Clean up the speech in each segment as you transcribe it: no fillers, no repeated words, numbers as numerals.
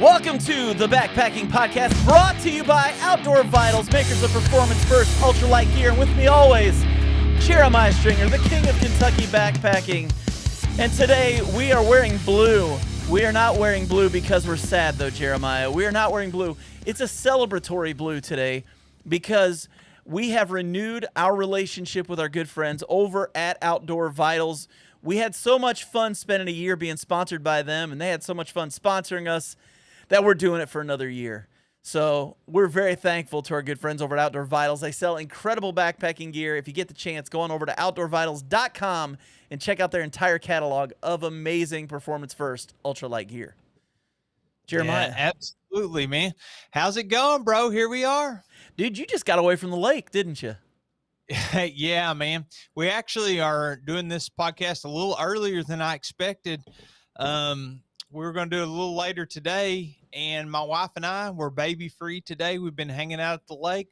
Welcome to the Backpacking Podcast, brought to you by Outdoor Vitals, makers of Performance First ultralight gear. And with me always, Jeremiah Stringer, the king of Kentucky backpacking. And today we are wearing blue. We are not wearing blue because we're sad, though, Jeremiah. We are not wearing blue. It's a celebratory blue today because we have renewed our relationship with our good friends over at Outdoor Vitals. We had so much fun spending a year being sponsored by them, and they had so much fun sponsoring us that we're doing it for another year. So we're very thankful to our good friends over at Outdoor Vitals. They sell incredible backpacking gear. If you get the chance, go on over to outdoorvitals.com and check out their entire catalog of amazing Performance First ultralight gear. Jeremiah. Yeah, absolutely, man. How's it going, bro? Here we are. Dude, you just got away from the lake, didn't you? Yeah, man. We actually are doing this podcast a little earlier than I expected. We were going to do it a little later today, and my wife and I were baby free today. We've been hanging out at the lake.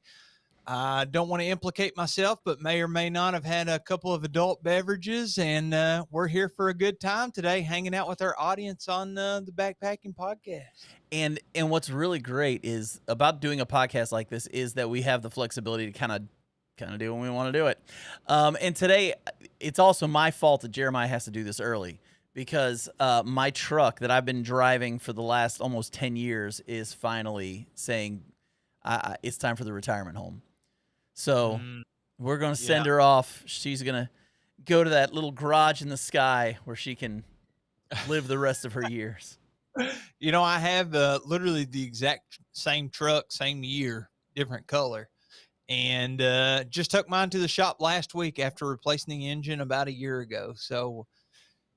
I don't want to implicate myself, but may or may not have had a couple of adult beverages, and we're here for a good time today, hanging out with our audience on the Backpacking Podcast. And what's really great is about doing a podcast like this is that we have the flexibility to kind of do when we want to do it. And today, it's also my fault that Jeremiah has to do this early because my truck that I've been driving for the last almost 10 years is finally saying it's time for the retirement home. So we're going to send her off. She's going to go to that little garage in the sky where she can live the rest of her years. You know, I have literally the exact same truck, same year, different color. And just took mine to the shop last week after replacing the engine about a year ago. So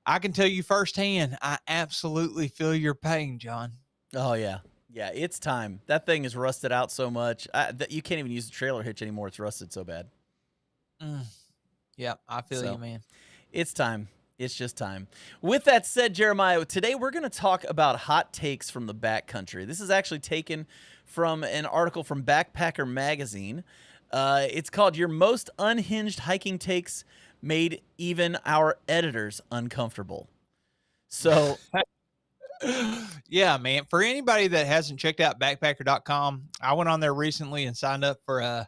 I can tell you firsthand, I absolutely feel your pain, John. Oh, yeah. Yeah, it's time. That thing is rusted out so much that you can't even use the trailer hitch anymore. It's rusted so bad. Yeah, I feel you, man. It's time. It's just time. With that said, Jeremiah, today we're going to talk about hot takes from the backcountry. This is actually taken from an article from Backpacker Magazine. It's called Your Most Unhinged Hiking Takes Made Even Our Editors Uncomfortable. So... Yeah, man. For anybody that hasn't checked out backpacker.com, I went on there recently and signed up for an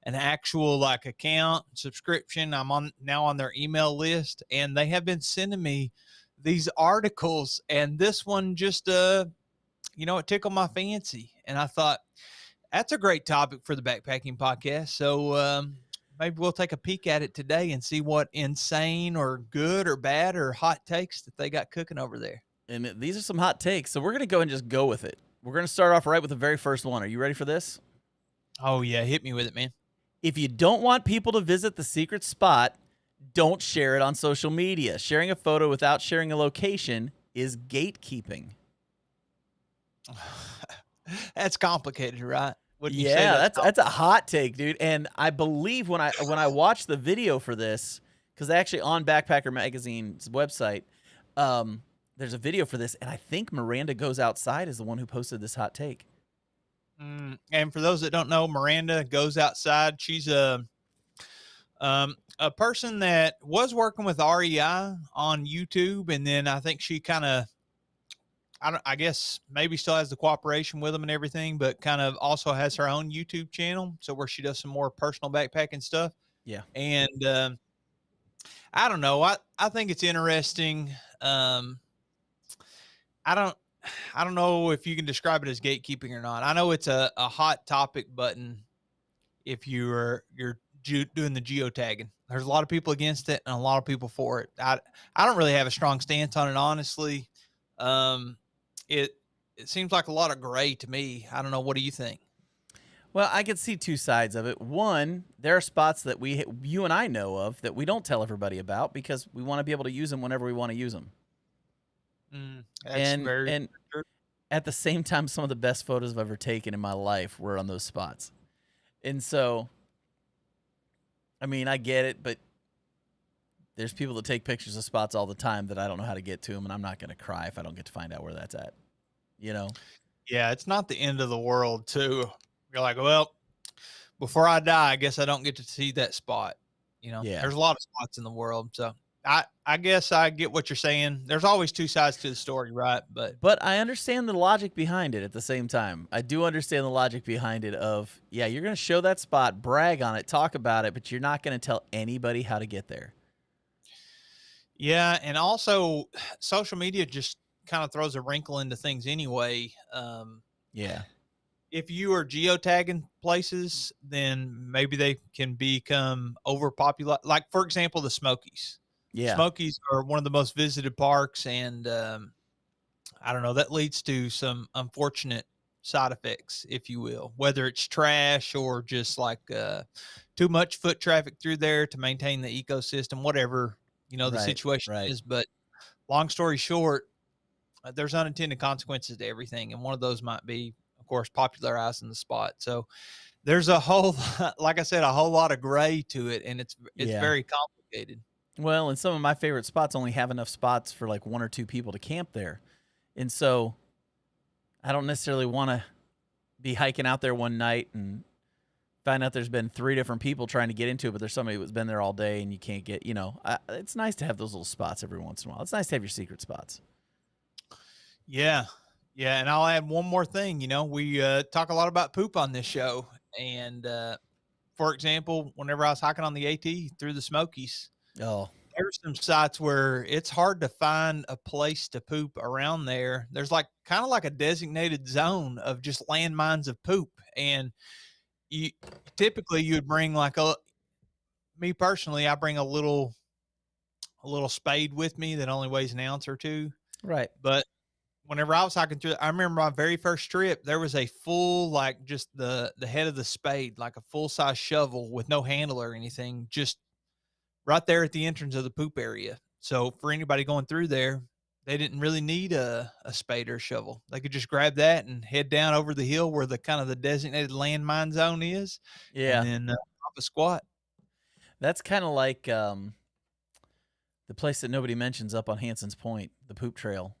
actual account subscription. I'm now on their email list, and they have been sending me these articles, and this one just it tickled my fancy, and I thought that's a great topic for the Backpacking Podcast. So maybe we'll take a peek at it today and see what insane or good or bad or hot takes that they got cooking over there. And these are some hot takes, so we're going to go and just go with it. We're going to start off right with the very first one. Are you ready for this? Oh, yeah. Hit me with it, man. If you don't want people to visit the secret spot, don't share it on social media. Sharing a photo without sharing a location is gatekeeping. That's complicated, right? Yeah, that's a hot take, dude. And I believe when I watched the video for this, because actually on Backpacker Magazine's website, there's a video for this, and I think Miranda Goes Outside is the one who posted this hot take. And for those that don't know, Miranda Goes Outside. She's a person that was working with REI on YouTube, and then I think she kind of, I guess maybe still has the cooperation with them and everything, but kind of also has her own YouTube channel, so where she does some more personal backpacking stuff. Yeah, and I don't know. I think it's interesting. I don't know if you can describe it as gatekeeping or not. I know it's a hot topic button if you're doing the geotagging. There's a lot of people against it and a lot of people for it. I don't really have a strong stance on it, honestly. It seems like a lot of gray to me. I don't know. What do you think? Well, I could see two sides of it. One, there are spots that you and I know of that we don't tell everybody about because we want to be able to use them whenever we want to use them. And at the same time, some of the best photos I've ever taken in my life were on those spots. And so, I mean, I get it, but there's people that take pictures of spots all the time that I don't know how to get to them, and I'm not going to cry if I don't get to find out where that's at, you know? Yeah, it's not the end of the world, too. You're like, well, before I die, I guess I don't get to see that spot. You know, Yeah. There's a lot of spots in the world, so I guess I get what you're saying. There's always two sides to the story, right? But I understand the logic behind it at the same time. I do understand the logic behind it of, yeah, you're going to show that spot, brag on it, talk about it, but you're not going to tell anybody how to get there. Yeah, and also social media just kind of throws a wrinkle into things anyway. Yeah. If you are geotagging places, then maybe they can become overpopulated. Like, for example, the Smokies. Yeah. Smokies are one of the most visited parks, and I don't know, that leads to some unfortunate side effects, if you will, whether it's trash or just like too much foot traffic through there to maintain the ecosystem, whatever, the Right. situation Right. is. But long story short, there's unintended consequences to everything. And one of those might be, of course, popularizing the spot. So there's a whole, like I said, a whole lot of gray to it. And it's Yeah. very complicated. Well, and some of my favorite spots only have enough spots for like 1 or 2 people to camp there. And so I don't necessarily want to be hiking out there one night and find out there's been 3 different people trying to get into it, but there's somebody who's been there all day and you can't get, it's nice to have those little spots every once in a while. It's nice to have your secret spots. Yeah. Yeah. And I'll add one more thing. We talk a lot about poop on this show. And for example, whenever I was hiking on the AT through the Smokies, there's some sites where it's hard to find a place to poop around there. There's kind of like a designated zone of just landmines of poop. And you would bring me personally, I bring a little spade with me that only weighs an ounce or two. Right. But whenever I was hiking through, I remember my very first trip, there was a full, just the head of the spade, like a full size shovel with no handle or anything, just right there at the entrance of the poop area. So for anybody going through there, they didn't really need a spade or a shovel. They could just grab that and head down over the hill where the kind of the designated landmine zone is. Yeah. And then pop a squat. That's kind of like the place that nobody mentions up on Hanson's Point, the poop trail.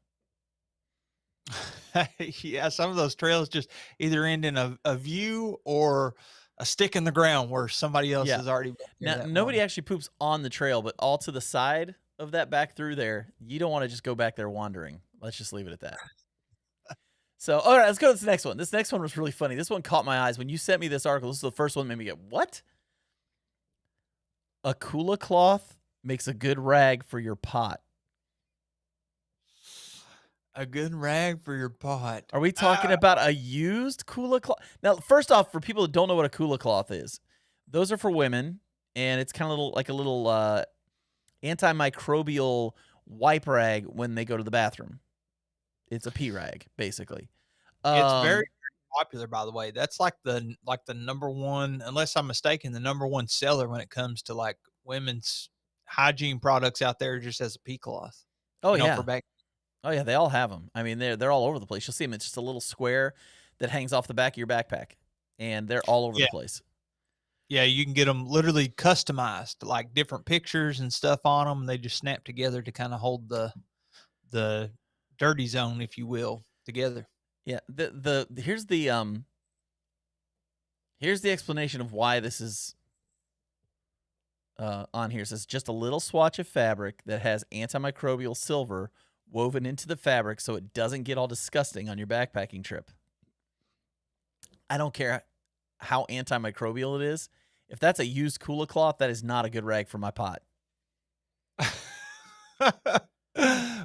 Yeah, some of those trails just either end in a view or a stick in the ground where somebody else has already been there. Now, nobody actually poops on the trail, but all to the side of that back through there, you don't want to just go back there wandering. Let's just leave it at that. So, all right, let's go to this next one. This next one was really funny. This one caught my eyes. When you sent me this article, this is the first one that made me go, what? A Kula cloth makes a good rag for your pot. A good rag for your pot. Are we talking about a used Kula cloth? Now, first off, for people that don't know what a Kula cloth is, those are for women, and it's kind of like a little antimicrobial wipe rag when they go to the bathroom. It's a pee rag, basically. It's very popular, by the way. That's like the number one, unless I'm mistaken, the number one seller when it comes to women's hygiene products out there, just as a pee cloth. Oh yeah. For back. Oh yeah, they all have them. I mean, they're all over the place. You'll see them. It's just a little square that hangs off the back of your backpack, and they're all over the place. Yeah, you can get them literally customized, like different pictures and stuff on them. They just snap together to kind of hold the dirty zone, if you will, together. Yeah. Here's the explanation of why this is on here. It says just a little swatch of fabric that has antimicrobial silver woven into the fabric so it doesn't get all disgusting on your backpacking trip. I don't care how antimicrobial it is. If that's a used Kula cloth, that is not a good rag for my pot.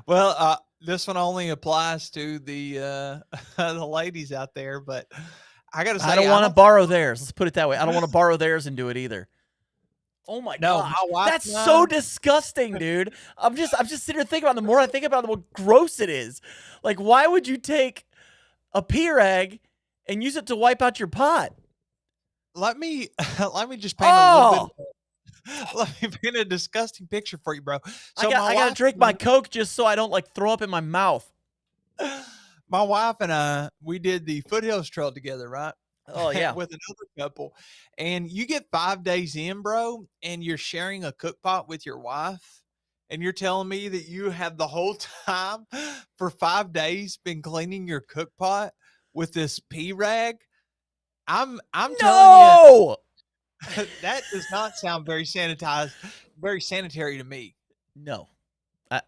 Well, this one only applies to the the ladies out there, but I gotta say, I don't want to borrow theirs. Let's put it that way. I don't want to borrow theirs and do it either. Oh my god, that's so disgusting, dude. I'm just sitting here thinking about it. The more I think about it, the more gross it is. Like, why would you take a pee rag and use it to wipe out your pot? Let me just paint a little bit. Let me paint a disgusting picture for you, bro. So I gotta drink my Coke just so I don't throw up in my mouth. My wife and I, we did the Foothills Trail together, right? Oh yeah, with another couple, and you get 5 days in, bro, and you're sharing a cook pot with your wife, and you're telling me that you have the whole time for 5 days been cleaning your cook pot with this pee rag. I'm telling you, that does not sound very sanitized, very sanitary to me. No.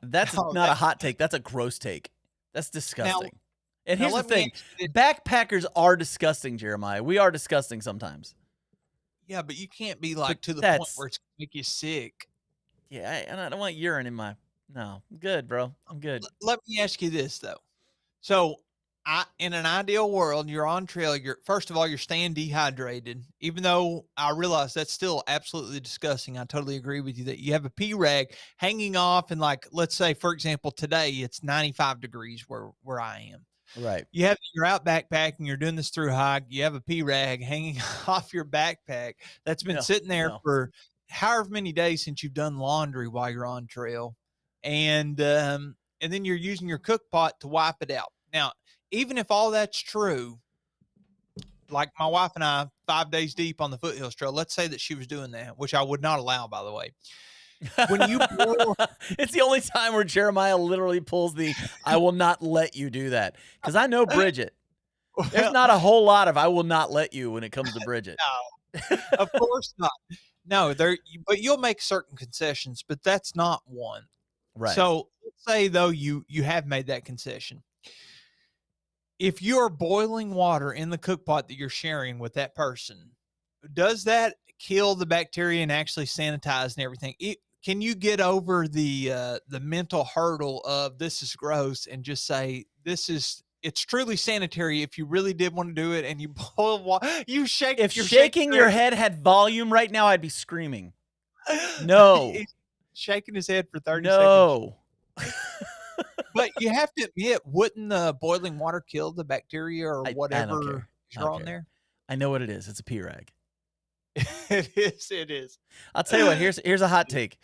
That's Oh, not a hot take. That's a gross take. That's now, disgusting. And now here's the let me thing. ask you this. Backpackers are disgusting, Jeremiah. We are disgusting sometimes. Yeah, but you can't be But like to the point that's where it's gonna make you sick. yeah, and I don't want urine in my no. I'm good, bro. I'm good. Let me ask you this though. So, in an ideal world, you're on trail. You're first of all, you're staying dehydrated. Even though I realize that's still absolutely disgusting. I totally agree with you that you have a pee rag hanging off, and like, let's say, for example, today it's 95 degrees where I am. Right. You're out backpacking. You're doing this through hike. You have a pee rag hanging off your backpack that's been No. sitting there No. for however many days since you've done laundry while you're on trail, and then you're using your cook pot to wipe it out. Now, even if all that's true, like my wife and I, 5 days deep on the foothills trail, let's say that she was doing that, which I would not allow, by the way. When you boil, It's the only time where Jeremiah literally pulls the I will not let you do that. Because I know Bridget. There's not a whole lot of I will not let you when it comes to Bridget. no, of course not. No, but you'll make certain concessions, but that's not one. Right. So let's say though you have made that concession. If you're boiling water in the cook pot that you're sharing with that person, does that kill the bacteria and actually sanitize and everything? Can you get over the mental hurdle of this is gross and just say it's truly sanitary if you really did want to do it and you boil water, you shake. If shaking your head had volume right now, I'd be screaming. No. He's shaking his head for 30 seconds. No. But you have to admit, wouldn't the boiling water kill the bacteria or I don't whatever care. is I don't on care. there? I know what it is. It's a pee rag. It is. It is. I'll tell you what. Here's a hot take.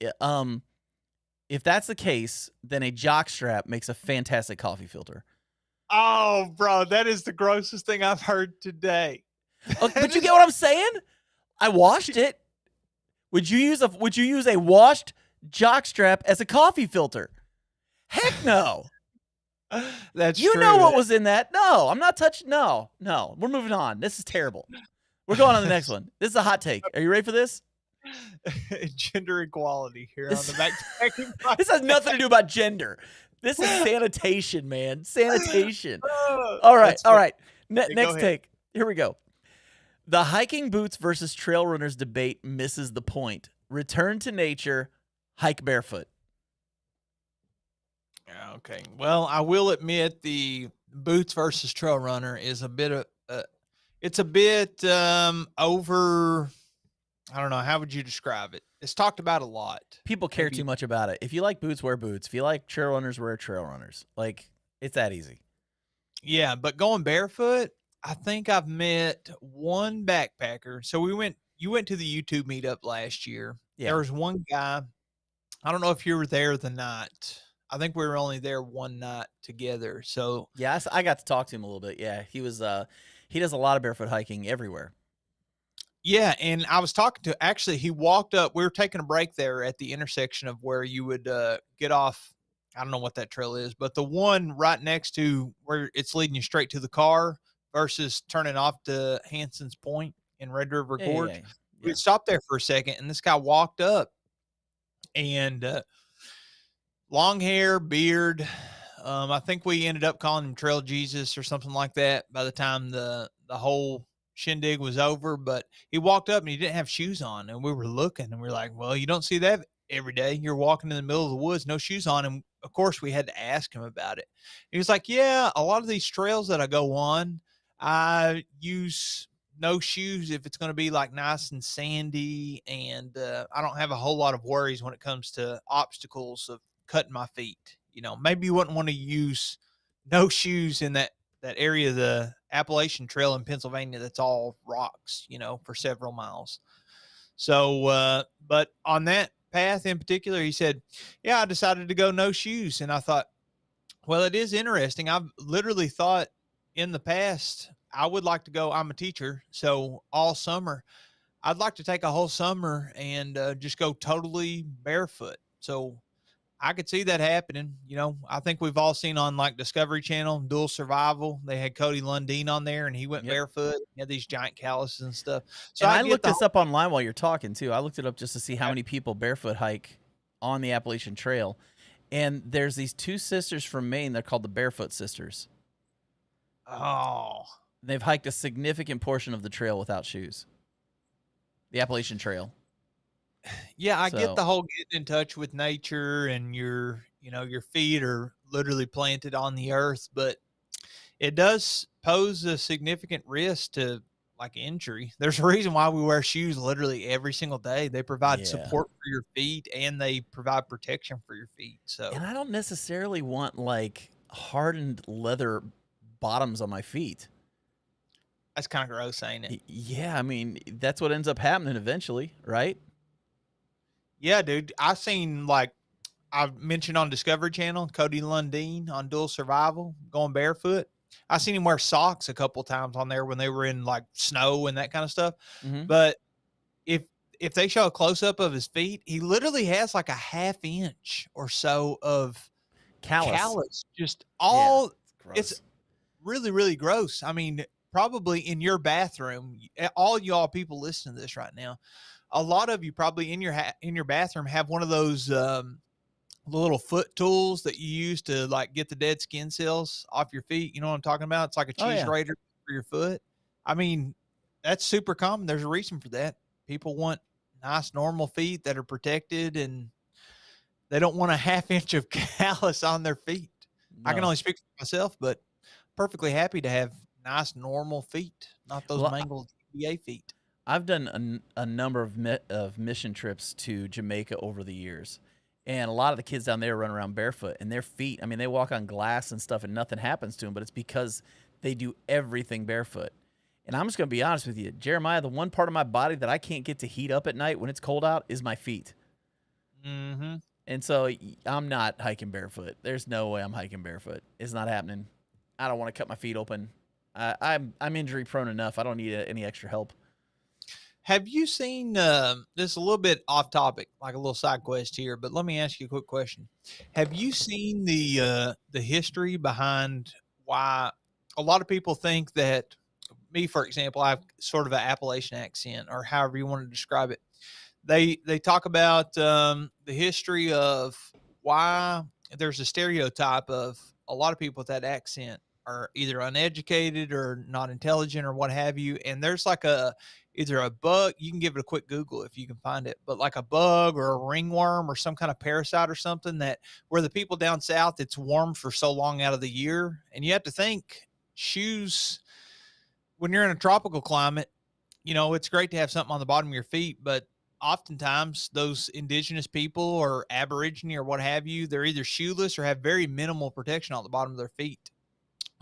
If that's the case, then a jock strap makes a fantastic coffee filter. Oh, bro, that is the grossest thing I've heard today. Oh, but you get what I'm saying? I washed it. Would you use a washed jock strap as a coffee filter? Heck no. That's you true. know what was in that. No, I'm not touching. No. We're moving on. This is terrible. We're going on the next one. This is a hot take. Are you ready for this? Gender equality here on the backpacking podcast. This has nothing to do about gender. This is sanitation, man. Sanitation. Oh, All right. that's All funny. right. Go Next ahead. take. Here we go. The hiking boots versus trail runners debate misses the point. Return to nature, hike barefoot. Okay. Well, I will admit the boots versus trail runner is a bit of it's a bit over. I don't know. How would you describe it? It's talked about a lot. People care too much about it. If you like boots, wear boots. If you like trail runners, wear trail runners. Like, it's that easy. Yeah, but going barefoot, I think I've met one backpacker. So you went to the YouTube meetup last year. Yeah. There was one guy. I don't know if you were there the night. I think we were only there one night together. So Yeah, I got to talk to him a little bit. Yeah, he was. He does a lot of barefoot hiking everywhere. yeah, and I was talking to actually he walked up. We were taking a break there at the intersection of where you would get off. I don't know what that trail is, but the one right next to where it's leading you straight to the car versus turning off to Hanson's Point in Red River Gorge. Yeah. We stopped there for a second, and this guy walked up, and long hair, beard. I think we ended up calling him Trail Jesus or something like that by the time the whole shindig was over. But he walked up and he didn't have shoes on, and we were looking, and we were like, "Well, you don't see that every day. You're walking in the middle of the woods, no shoes on." And of course, we had to ask him about it. He was like, "Yeah, a lot of these trails that I go on, I use no shoes if it's going to be like nice and sandy, and I don't have a whole lot of worries when it comes to obstacles of cutting my feet. You know, maybe you wouldn't want to use no shoes in that area of the Appalachian Trail in Pennsylvania that's all rocks, you know, for several miles." So, but on that path in particular, he said, "Yeah, I decided to go no shoes." And I thought, well, it is interesting. I've literally thought in the past, I would like to go. I'm a teacher, so all summer, I'd like to take a whole summer and just go totally barefoot. So I could see that happening. You know, I think we've all seen on like Discovery Channel, Dual Survival. They had Cody Lundeen on there, and he went barefoot. He had these giant calluses and stuff. So and I looked this up online while you're talking too. I looked it up just to see how many people barefoot hike on the Appalachian Trail. And there's these two sisters from Maine. They're called the Barefoot Sisters. Oh, They've hiked a significant portion of the trail without shoes. The Appalachian Trail. yeah, I get So- the whole getting in touch with nature and your feet are literally planted on the earth, but it does pose a significant risk to like injury. There's a reason why we wear shoes literally every single day. They provide Yeah. support for your feet and they provide protection for your feet. So And I don't necessarily want like hardened leather bottoms on my feet. that's kind of gross, ain't it? Yeah, I mean, that's what ends up happening eventually, right? Yeah, dude. I seen like I've mentioned on Discovery Channel, Cody Lundeen on Dual Survival going barefoot. I seen him wear socks a couple times on there when they were in like snow and that kind of stuff. Mm-hmm. But if they show a close up of his feet, he literally has like a half inch or so of callus. Just all it's really, really gross. I mean, probably in your bathroom, all y'all people listening to this right now, a lot of you probably in your bathroom have one of those little foot tools that you use to like get the dead skin cells off your feet. You know what I'm talking about? It's like a cheese grater for your foot. I mean, that's super common. There's a reason for that. People want nice normal feet that are protected and they don't want a half inch of callus on their feet. No. I can only speak for myself, but perfectly happy to have nice normal feet, not those mangled PA feet. I've done a number of mission trips to Jamaica over the years. And a lot of the kids down there run around barefoot, and their feet, I mean, they walk on glass and stuff and nothing happens to them, but it's because they do everything barefoot. And I'm just going to be honest with you, Jeremiah, the one part of my body that I can't get to heat up at night when it's cold out is my feet. Mm-hmm. And so I'm not hiking barefoot. There's no way I'm hiking barefoot. It's not happening. I don't want to cut my feet open. I'm injury prone enough. I don't need any extra help. Have you seen this is a little bit off topic, like a little side quest here, but let me ask you a quick question. Have you seen the history behind why a lot of people think that me, for example, I have sort of an Appalachian accent or however you want to describe it. They talk about the history of why there's a stereotype of a lot of people with that accent are either uneducated or not intelligent or what have you. And there's like either a bug, you can give it a quick Google if you can find it, but like a bug or a ringworm or some kind of parasite or something that where the people down south, it's warm for so long out of the year. And you have to think shoes, when you're in a tropical climate, you know, it's great to have something on the bottom of your feet, but oftentimes those indigenous people or Aborigine or what have you, they're either shoeless or have very minimal protection on the bottom of their feet.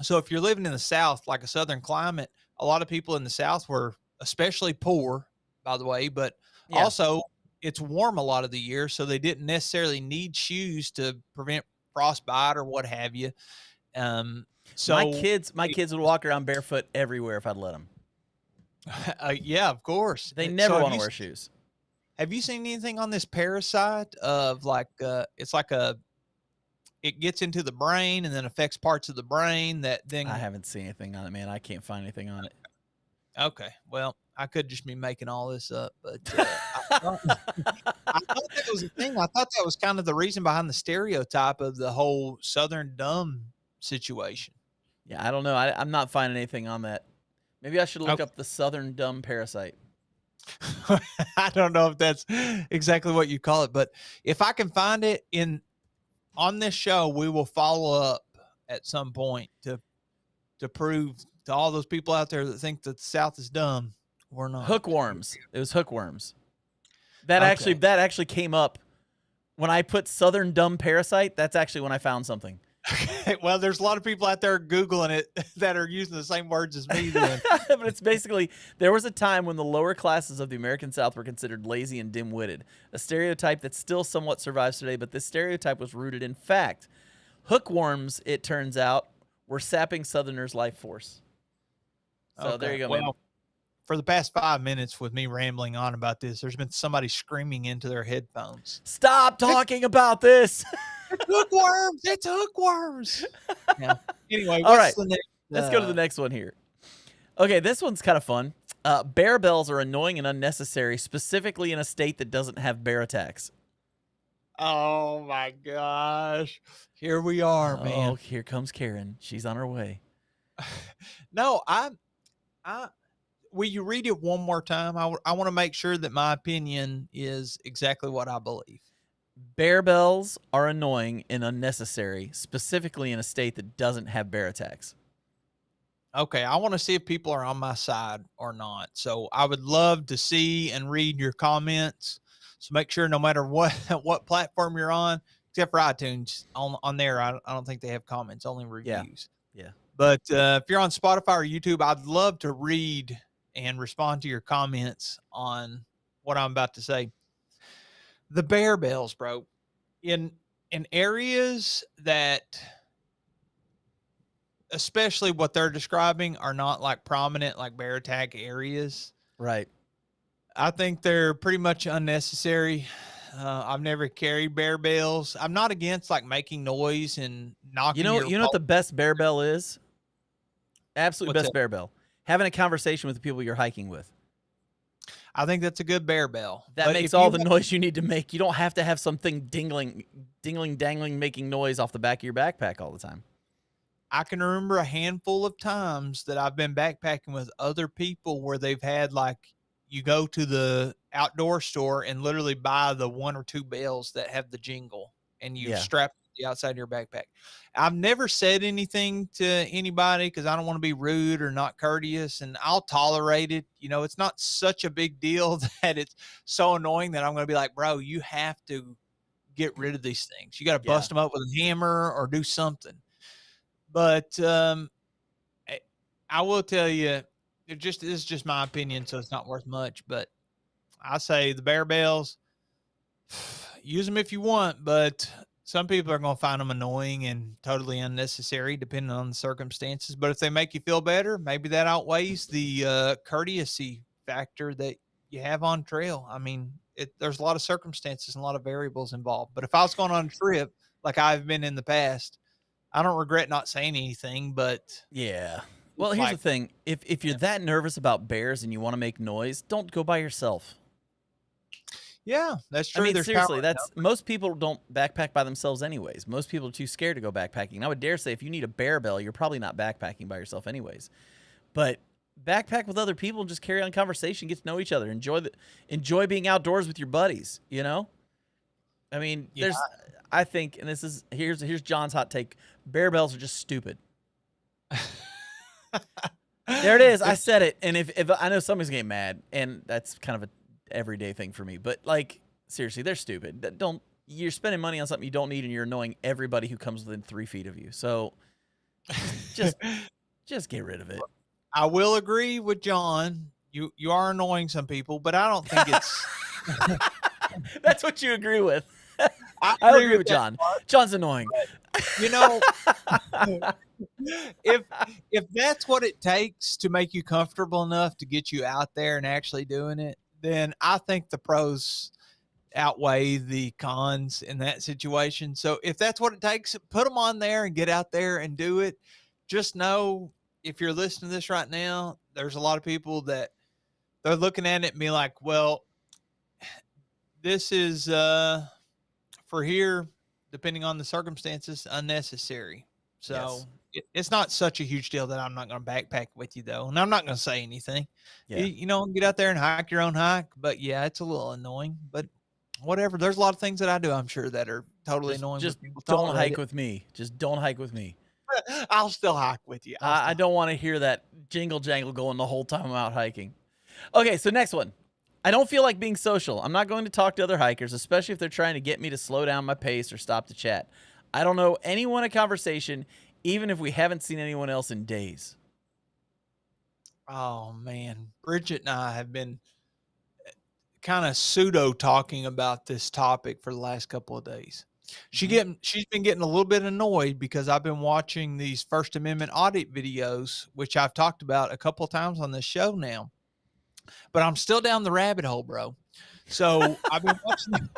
So if you're living in the South, like a Southern climate, a lot of people in the South were especially poor, by the way, but also it's warm a lot of the year. So they didn't necessarily need shoes to prevent frostbite or what have you. So my kids would walk around barefoot everywhere if I'd let them. Yeah, of course. They never want to wear shoes. Have you seen anything on this parasite of like, it's like it gets into the brain and then affects parts of the brain that then. I haven't seen anything on it, man. I can't find anything on it. Okay. Well, I could just be making all this up, but I thought that was a thing. I thought that was kind of the reason behind the stereotype of the whole Southern dumb situation. Yeah, I don't know. I'm not finding anything on that. Maybe I should look up the Southern dumb parasite. I don't know if that's exactly what you call it, but if I can find it on this show, we will follow up at some point to prove to all those people out there that think that the South is dumb, we're not. Hookworms. It was hookworms. That actually came up when I put Southern dumb parasite. That's actually when I found something. Well, there's a lot of people out there Googling it that are using the same words as me then. But it's basically, there was a time when the lower classes of the American South were considered lazy and dim-witted, a stereotype that still somewhat survives today, but this stereotype was rooted in fact. Hookworms, it turns out, were sapping Southerners' life force. So there you go, man. For the past 5 minutes with me rambling on about this, there's been somebody screaming into their headphones. Stop talking about this. It's hookworms. It's hookworms. Yeah. Anyway, all right. The next, let's go to the next one here. Okay, this one's kind of fun. Bear bells are annoying and unnecessary, specifically in a state that doesn't have bear attacks. Oh my gosh. Here we are, Oh, man. here comes Karen. She's on her way. No, I will you read it one more time? I want to make sure that my opinion is exactly what I believe. Bear bells are annoying and unnecessary, specifically in a state that doesn't have bear attacks. Okay, I want to see if people are on my side or not. So I would love to see and read your comments. So make sure no matter what what platform you're on, except for iTunes, on there I don't think they have comments, only Yeah. reviews. Yeah. But if you're on Spotify or YouTube, I'd love to read and respond to your comments on what I'm about to say. The bear bells, bro, in areas that, especially what they're describing, are not like prominent like bear attack areas. Right. I think they're pretty much unnecessary. I've never carried bear bells. I'm not against like making noise and You knocking know, your you know what pole. the best bear bell is? Absolute What's best that? bear bell. Having a conversation with the people you're hiking with. I think that's a good bear bell. That But makes if you all the want, noise you need to make. You don't have to have something dingling, dangling, making noise off the back of your backpack all the time. I can remember a handful of times that I've been backpacking with other people where they've had like, you go to the outdoor store and literally buy the one or two bells that have the jingle and you Yeah. strap the outside of your backpack. I've never said anything to anybody because I don't want to be rude or not courteous, and I'll tolerate it. You know, it's not such a big deal that it's so annoying that I'm going to be like, bro, you have to get rid of these things. You got to Yeah. bust them up with a hammer or do something. But I I will tell you, it just this is just my opinion, so it's not worth much. But I say the bear bells, use them if you want, but some people are going to find them annoying and totally unnecessary, depending on the circumstances. But if they make you feel better, maybe that outweighs the courtesy factor that you have on trail. I mean, there's a lot of circumstances and a lot of variables involved. But if I was going on a trip like I've been in the past, I don't regret not saying anything, but Yeah. Well, it's here's the like, thing. If you're that nervous about bears and you want to make noise, don't go by yourself. yeah, that's I true. mean, There's power seriously, in that's most people don't backpack by themselves anyways. Most people are too scared to go backpacking. And I would dare say if you need a bear bell, you're probably not backpacking by yourself anyways. But backpack with other people and just carry on conversation, get to know each other, enjoy being outdoors with your buddies, you know? I mean, yeah. I think, and here's John's hot take. Bear bells are just stupid. There it is. I said it. And if I know somebody's getting mad, and that's kind of a everyday thing for me, but like seriously, they're stupid. You're spending money on something you don't need, and you're annoying everybody who comes within 3 feet of you. So just just get rid of it. I will agree with John. You are annoying some people, but I don't think it's. That's what you agree with. I I agree agree with that John. part, John's annoying. you know, if that's what it takes to make you comfortable enough to get you out there and actually doing it, then I think the pros outweigh the cons in that situation. So if that's what it takes, put them on there and get out there and do it. Just know, if you're listening to this right now, there's a lot of people that they're looking at it and be like, well, this is for here, depending on the circumstances, unnecessary. So Yes. it's not such a huge deal that I'm not going to backpack with you though, and I'm not going to say anything. Yeah. You know, get out there and hike your own hike. But yeah, it's a little annoying. But whatever. There's a lot of things that I do, I'm sure, that are totally annoying. Just But people don't tolerate hike it. with me. Just don't hike with me. I'll still hike with you. I don't want to hear that jingle jangle going the whole time I'm out hiking. Okay, so next one. I don't feel like being social. I'm not going to talk to other hikers, especially if they're trying to get me to slow down my pace or stop to chat. I don't know anyone in conversation, even if we haven't seen anyone else in days. Oh man, Bridget and I have been kind of pseudo talking about this topic for the last couple of days. She's been getting a little bit annoyed because I've been watching these First Amendment audit videos, which I've talked about a couple of times on this show now. But I'm still down the rabbit hole, bro. So I've been watching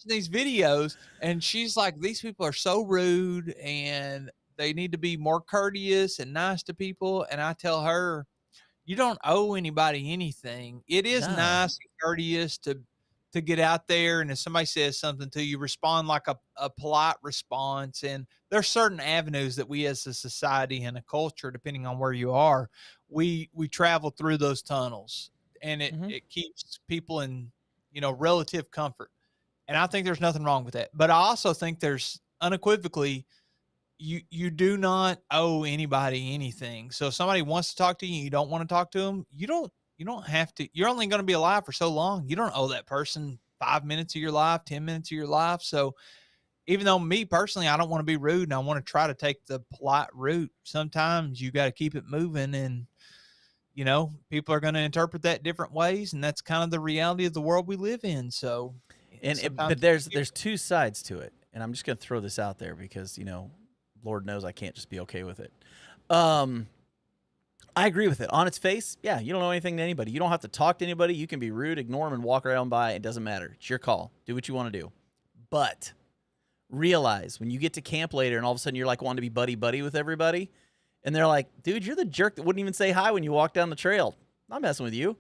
these videos, and she's like, these people are so rude and they need to be more courteous and nice to people. And I tell her, you don't owe anybody anything. It is No. nice and courteous to to get out there, and if somebody says something to you, respond like a polite response. And there's certain avenues that we as a society and a culture, depending on where you are, we travel through those tunnels, and Mhm. it keeps people in, relative comfort. And I think there's nothing wrong with that. But I also think there's unequivocally, you do not owe anybody anything. So if somebody wants to talk to you and you don't want to talk to them, you don't have to. You're only going to be alive for so long. You don't owe that person 5 minutes of your life, 10 minutes of your life. So even though me personally, I don't want to be rude and I want to try to take the polite route, sometimes you got to keep it moving. And people are going to interpret that different ways, and that's kind of the reality of the world we live in. So sometimes, But there's two sides to it, and I'm just gonna throw this out there because Lord knows I can't just be okay with it. Um, I agree with it on its face. Yeah, you don't know anything to anybody. You don't have to talk to anybody. You can be rude, ignore them, and walk around by. It doesn't matter. It's your call. Do what you want to do. But realize when you get to camp later, and all of a sudden you're like wanting to be buddy buddy with everybody, and they're like, "Dude, you're the jerk that wouldn't even say hi when you walk down the trail." I'm not messing with you.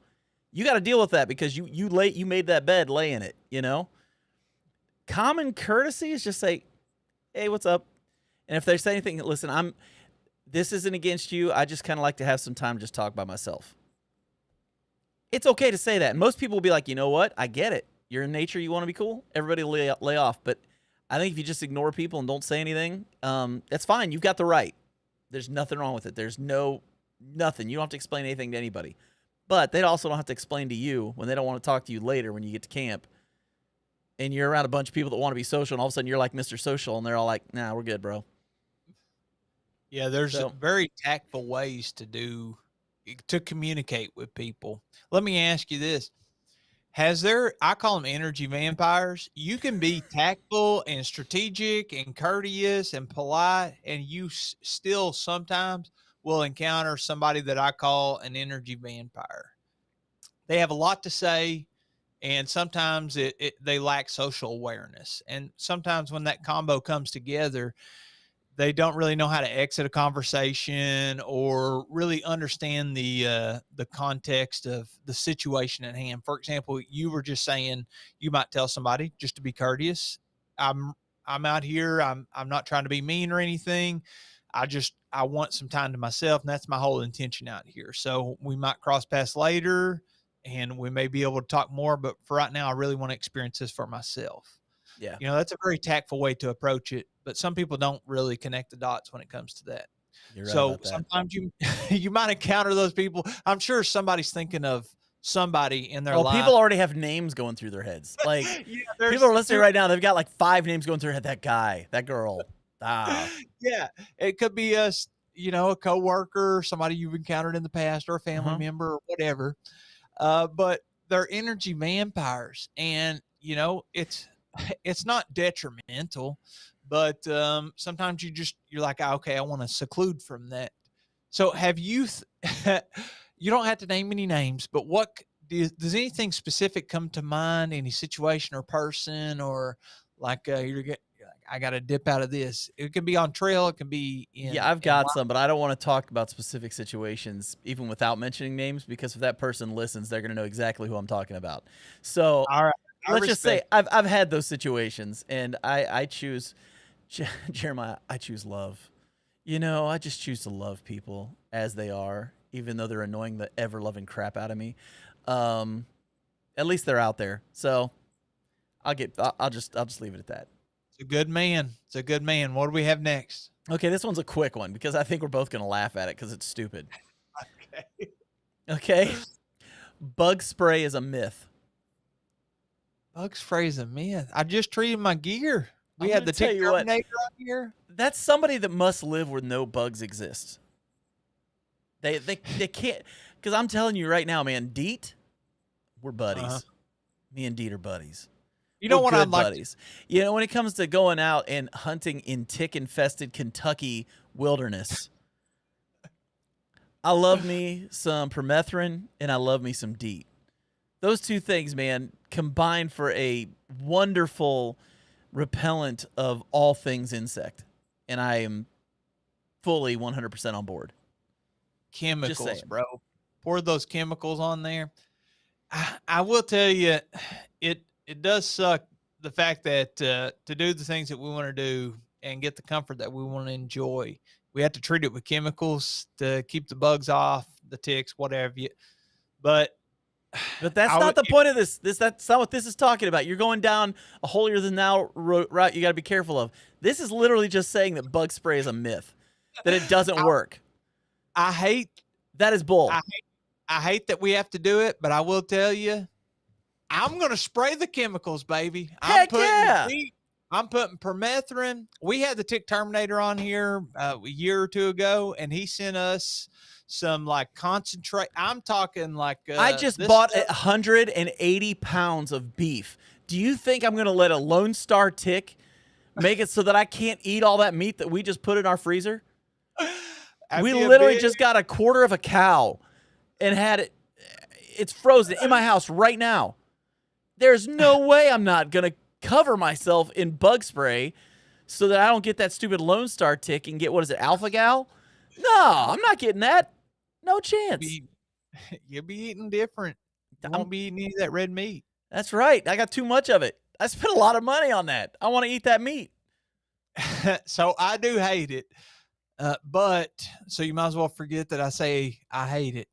You got to deal with that because you made that bed, lay in it. Common courtesy is just say, "Hey, what's up?" And if they say anything, listen, this isn't against you. I just kind of like to have some time to just talk by myself. It's okay to say that. And most people will be like, you know what? I get it. You're in nature. You want to be cool. Everybody lay off. But I think if you just ignore people and don't say anything, that's fine. You've got the right. There's nothing wrong with it. There's nothing. You don't have to explain anything to anybody. But they also don't have to explain to you when they don't want to talk to you later when you get to camp and you're around a bunch of people that want to be social, and all of a sudden you're like Mr. Social, and they're all like, nah, we're good, bro. yeah, there's very tactful ways to communicate with people. Let me ask you this. I call them energy vampires. You can be tactful and strategic and courteous and polite, and you still sometimes will encounter somebody that I call an energy vampire. They have a lot to say, and sometimes they lack social awareness. And sometimes when that combo comes together, they don't really know how to exit a conversation or really understand the context of the situation at hand. For example, you were just saying you might tell somebody just to be courteous. I'm out here. I'm not trying to be mean or anything. I want some time to myself, and that's my whole intention out here. So we might cross paths later, and we may be able to talk more. But for right now, I really want to experience this for myself. Yeah. That's a very tactful way to approach it, but some people don't really connect the dots when it comes to that. You're right So about that. sometimes you might encounter those people. I'm sure somebody's thinking of somebody in their life. People already have names going through their heads. Like people are listening right now. They've got like 5 names going through their head. That guy, that girl. Yeah, it could be a coworker, somebody you've encountered in the past, or a family member, or whatever. But they're energy vampires, and it's not detrimental, but sometimes you're like, okay, I want to seclude from that. So have you you don't have to name any names, but does anything specific come to mind, any situation or person, or like I got to dip out of this? It can be on trail, it can be I've got some, but I don't want to talk about specific situations even without mentioning names, because if that person listens, they're going to know exactly who I'm talking about. So all right, let's just say I've had those situations, and I choose Jeremiah. I choose love. I just choose to love people as they are, even though they're annoying the ever-loving crap out of me. At least they're out there. So I'll just leave it at that. It's a good man. It's a good man. What do we have next? Okay, this one's a quick one because I think we're both going to laugh at it because it's stupid. Okay. Bug spray is a myth. Bug spray is a myth. I just treated my gear. We had the tick terminator on here. That's somebody that must live where no bugs exist. They can't, because I'm telling you right now, man, Deet, we're buddies. Me and Deet are buddies. You know what I'm like? Buddies. When it comes to going out and hunting in tick-infested Kentucky wilderness, I love me some permethrin and I love me some Deet. Those two things, man, combined for a wonderful repellent of all things insect. And I am fully 100% on board. Chemicals, bro. Pour those chemicals on there. I will tell you, it does suck the fact that to do the things that we want to do and get the comfort that we want to enjoy, we have to treat it with chemicals to keep the bugs off, the ticks, whatever. But But that's I not would, the point of this. That's not what this is talking about. You're going down a holier than thou route. You got to be careful of. This is literally just saying that bug spray is a myth, that it doesn't work. I hate That is bull. I hate that we have to do it, but I will tell you, I'm going to spray the chemicals, baby. Heck yeah. I'm putting permethrin. We had the tick terminator on here a year or two ago, and he sent us some like concentrate. I'm talking like I just bought 180 pounds of beef. Do you think I'm going to let a Lone Star tick make it so that I can't eat all that meat that we just put in our freezer? We literally just got a quarter of a cow and had it. It's frozen in my house right now. There's no way I'm not going to cover myself in bug spray so that I don't get that stupid Lone Star tick and get, what is it, Alpha Gal? No, I'm not getting that. No chance. You'll be eating different. You won't be eating any of that red meat. That's right. I got too much of it. I spent a lot of money on that. I want to eat that meat. So I do hate it. But so you might as well forget that I say I hate it.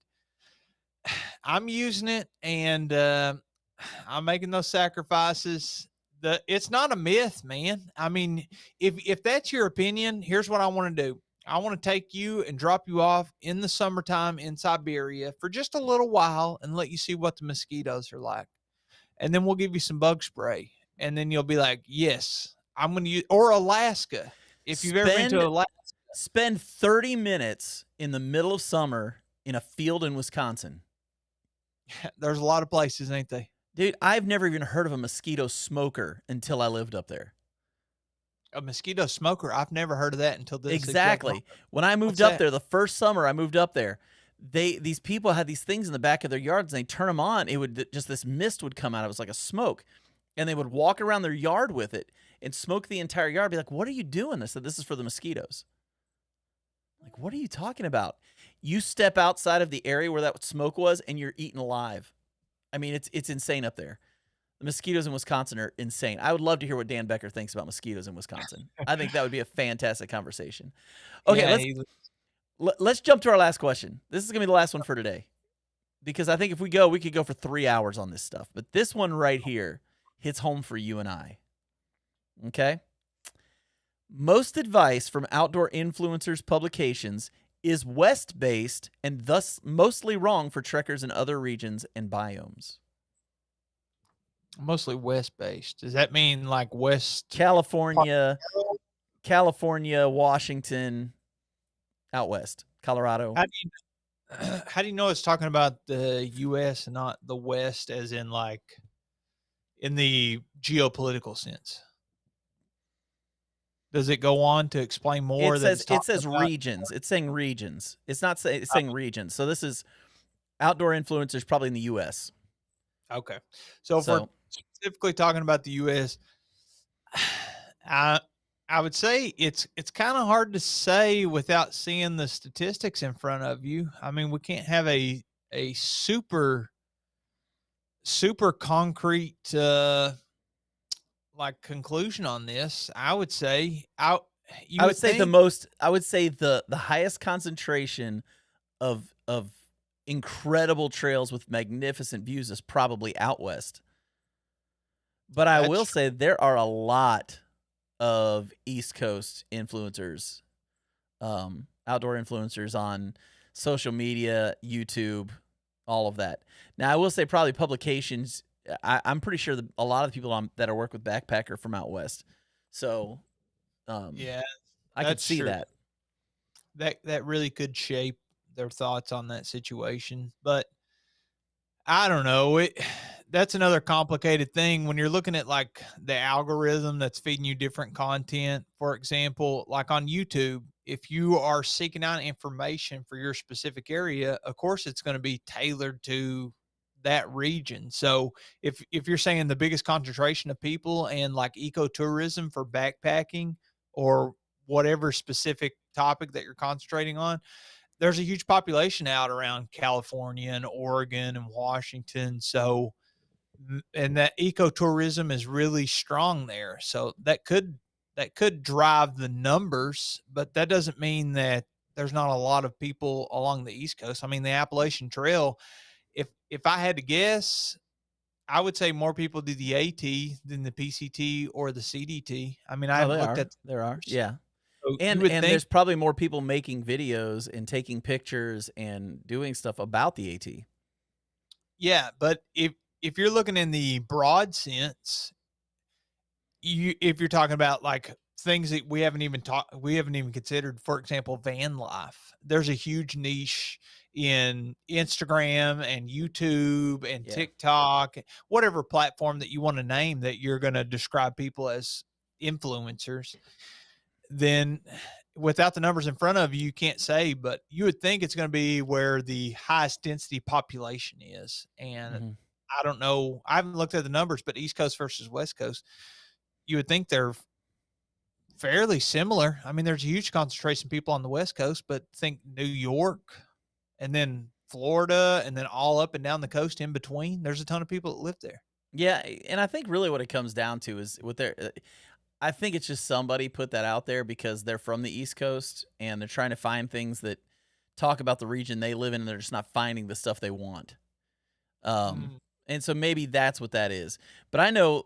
I'm using it, and I'm making those sacrifices. It's not a myth, man. I mean, if that's your opinion, here's what I want to do. I want to take you and drop you off in the summertime in Siberia for just a little while and let you see what the mosquitoes are like. And then we'll give you some bug spray. And then you'll be like, yes, I'm going to use, or Alaska. If you've ever been to Alaska. Spend 30 minutes in the middle of summer in a field in Wisconsin. There's a lot of places, ain't they? Dude, I've never even heard of a mosquito smoker until I lived up there. A mosquito smoker? I've never heard of that until this. Exactly. When I moved up there, the first summer I moved up there, these people had these things in the back of their yards, and they turn them on. It would just, this mist would come out. It was like a smoke, and they would walk around their yard with it and smoke the entire yard. I'd be like, "What are you doing?" I said, "This is for the mosquitoes." Like, what are you talking about? You step outside of the area where that smoke was, and you're eaten alive. I mean, it's insane up there. The mosquitoes in Wisconsin are insane. I would love to hear what Dan Becker thinks about mosquitoes in Wisconsin. I think that would be a fantastic conversation. Okay, let's jump to our last question. This is going to be the last one for today, because I think if we could go for 3 hours on this stuff. But this one right here hits home for you and I. Okay? Most advice from outdoor influencers publications is West-based and thus mostly wrong for trekkers in other regions and biomes. Mostly West-based. Does that mean like West? California, Washington, out west, Colorado. How do you know it's talking about the U.S. and not the West, as in like in the geopolitical sense? Does it go on to explain more? It says regions. It's saying regions. It's not saying saying regions. So this is outdoor influencers probably in the U.S. Okay. So if we're specifically talking about the U.S., I would say it's kind of hard to say without seeing the statistics in front of you. I mean, we can't have a super concrete like conclusion on this. I would say the highest concentration of incredible trails with magnificent views is probably out west. But I will say there are a lot of East Coast influencers, outdoor influencers on social media, YouTube, all of that. Now, I will say probably publications, I'm pretty sure a lot of the people that are work with Backpacker are from out west. So, yeah, I could see true. That really could shape their thoughts on that situation. But I don't know. That's another complicated thing when you're looking at like the algorithm that's feeding you different content. For example, like on YouTube, if you are seeking out information for your specific area, of course it's going to be tailored to that region. So if you're saying the biggest concentration of people and like ecotourism for backpacking or whatever specific topic that you're concentrating on, there's a huge population out around California and Oregon and Washington. So and that ecotourism is really strong there. So that could drive the numbers, but that doesn't mean that there's not a lot of people along the East Coast. I mean, the Appalachian Trail, if I had to guess, I would say more people do the AT than the PCT or the CDT. I mean, I Oh, haven't looked at the there are, numbers. yeah. So you And would and think, there's probably more people making videos and taking pictures and doing stuff about the AT. yeah, but if you're looking in the broad sense, if you're talking about like things that we haven't even considered, for example, van life. There's a huge niche in Instagram and YouTube and Yeah. TikTok, whatever platform that you want to name that you're going to describe people as influencers. Then without the numbers in front of you, you can't say, but you would think it's going to be where the highest density population is. And Mm-hmm. I don't know. I haven't looked at the numbers, but East Coast versus West Coast, you would think they're fairly similar. I mean, there's a huge concentration of people on the West Coast, but think New York and then Florida and then all up and down the coast in between. There's a ton of people that live there. Yeah, and I think really what it comes down to is with their I think it's just somebody put that out there because they're from the East Coast and they're trying to find things that talk about the region they live in, and they're just not finding the stuff they want. Mm. And so maybe that's what that is. But I know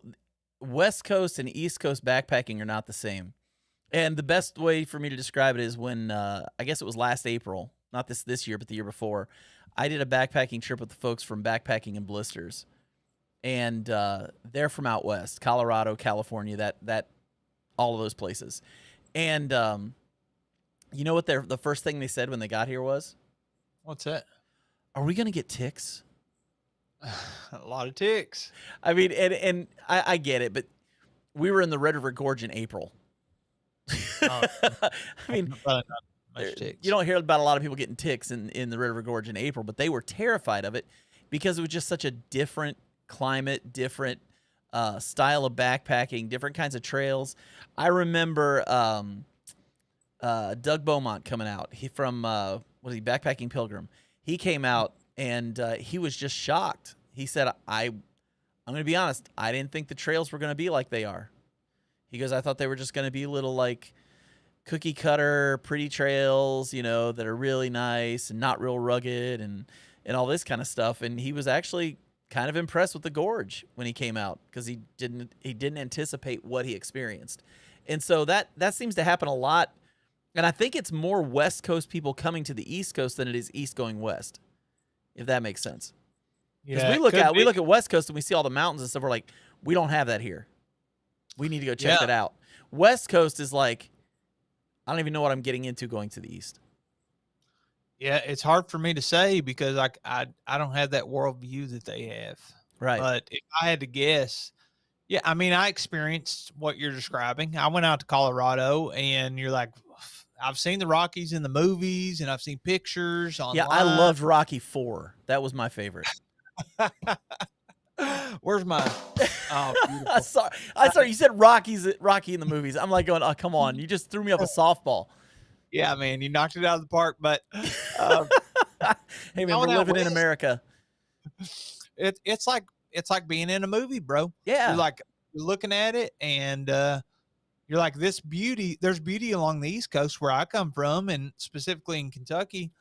West Coast and East Coast backpacking are not the same. And the best way for me to describe it is when I guess it was last April, not this year, but the year before, I did a backpacking trip with the folks from Backpacking and Blisters, and they're from out west, Colorado, California, that all of those places. And you know what the first thing they said when they got here was, What's that? "Are we gonna get ticks?" A lot of ticks. I mean, and I get it, but we were in the Red River Gorge in April. Oh, I mean, probably not much ticks. you don't hear about a lot of people getting ticks in the Red River Gorge in April, but they were terrified of it because it was just such a different climate, different style of backpacking, different kinds of trails. I remember Doug Beaumont coming out. He from was he Backpacking Pilgrim? He came out and he was just shocked. He said, I'm going to be honest, I didn't think the trails were going to be like they are." He goes, "I thought they were just going to be little like cookie cutter, pretty trails, you know, that are really nice and not real rugged and all this kind of stuff." And he was actually kind of impressed with the gorge when he came out because he didn't anticipate what he experienced. And so that seems to happen a lot. And I think it's more West Coast people coming to the East Coast than it is East going West, if that makes sense. Because Yeah, we look at West Coast and we see all the mountains and stuff. We're like, we don't have that here. We need to go check that out. West Coast is like, I don't even know what I'm getting into going to the East. Yeah, it's hard for me to say because I don't have that worldview that they have. Right. But if I had to guess, yeah, I mean, I experienced what you're describing. I went out to Colorado, and you're like, I've seen the Rockies in the movies, and I've seen pictures online. Yeah, I loved Rocky IV. That was my favorite. Where's my? Oh, beautiful. sorry. You said Rocky in the movies. I'm like going, oh, come on. You just threw me up a softball. Yeah, man, you knocked it out of the park. But hey, man, we're living in America. It's like being in a movie, bro. Yeah, you're looking at it, and you're like, this beauty. There's beauty along the East Coast where I come from, and specifically in Kentucky.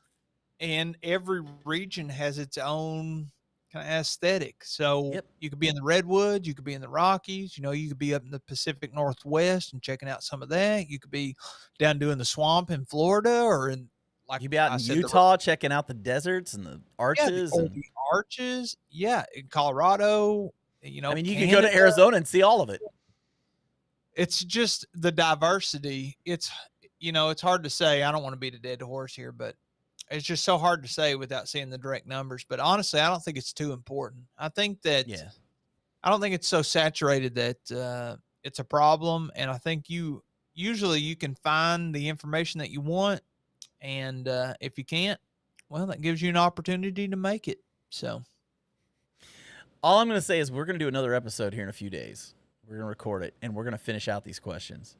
And every region has its own kind of aesthetic. So you could be in the Redwoods, you could be in the Rockies, you know, you could be up in the Pacific Northwest and checking out some of that. You could be down doing the swamp in Florida, or in like you'd be out in Utah checking out the deserts and the arches. Yeah, the arches. Yeah, in Colorado, you know. I mean, you could go to Arizona and see all of it. It's just the diversity. It's, you know, it's hard to say. I don't want to beat a dead horse here, but it's just so hard to say without seeing the direct numbers. But honestly, I don't think it's too important. I think that I don't think it's so saturated that it's a problem. And I think usually you can find the information that you want. And if you can't, well, that gives you an opportunity to make it. So all I'm going to say is we're going to do another episode here in a few days. We're going to record it, and we're going to finish out these questions.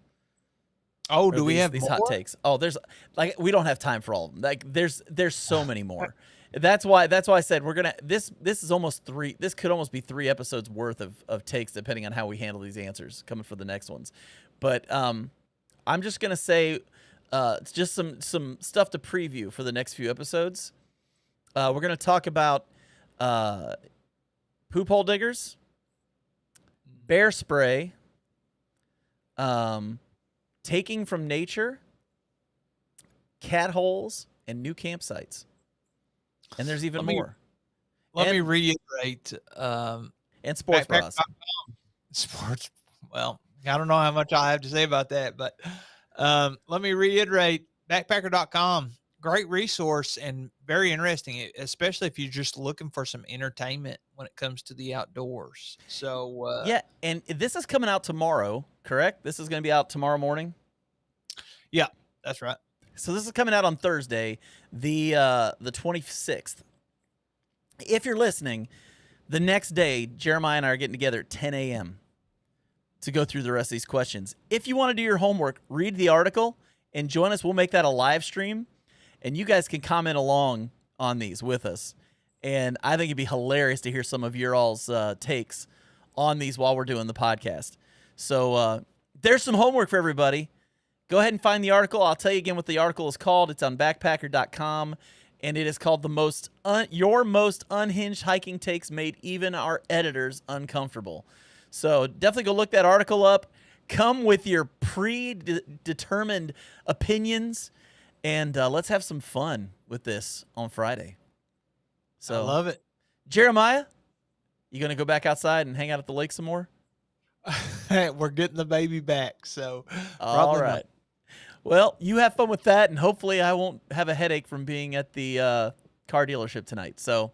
Oh, do we have these hot takes? Oh, there's like, we don't have time for all of them. Like there's so many more. That's why I said we're gonna this is almost three. This could almost be 3 episodes worth of takes, depending on how we handle these answers coming for the next ones. But I'm just gonna say it's just some stuff to preview for the next few episodes. We're gonna talk about poop hole diggers, bear spray, taking from nature, cat holes, and new campsites. And there's even more. Let me reiterate. And sports bras. Sports. Well, I don't know how much I have to say about that, but let me reiterate. Backpacker.com, great resource and very interesting, especially if you're just looking for some entertainment when it comes to the outdoors. So yeah, and this is coming out tomorrow, correct? This is going to be out tomorrow morning. Yeah, that's right. So this is coming out on Thursday, the 26th. If you're listening, the next day, Jeremiah and I are getting together at 10 a.m. to go through the rest of these questions. If you want to do your homework, read the article and join us. We'll make that a live stream, and you guys can comment along on these with us. And I think it'd be hilarious to hear some of your all's takes on these while we're doing the podcast. So there's some homework for everybody. Go ahead and find the article. I'll tell you again what the article is called. It's on backpacker.com, and it is called Your Most Unhinged Hiking Takes Made Even Our Editors Uncomfortable. So definitely go look that article up. Come with your predetermined opinions, and let's have some fun with this on Friday. So I love it. Jeremiah, you going to go back outside and hang out at the lake some more? We're getting the baby back, so all right. Not. Well, you have fun with that, and hopefully I won't have a headache from being at the car dealership tonight. So,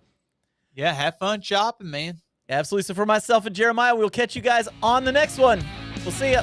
yeah, have fun shopping, man. Absolutely. So for myself and Jeremiah, we'll catch you guys on the next one. We'll see ya.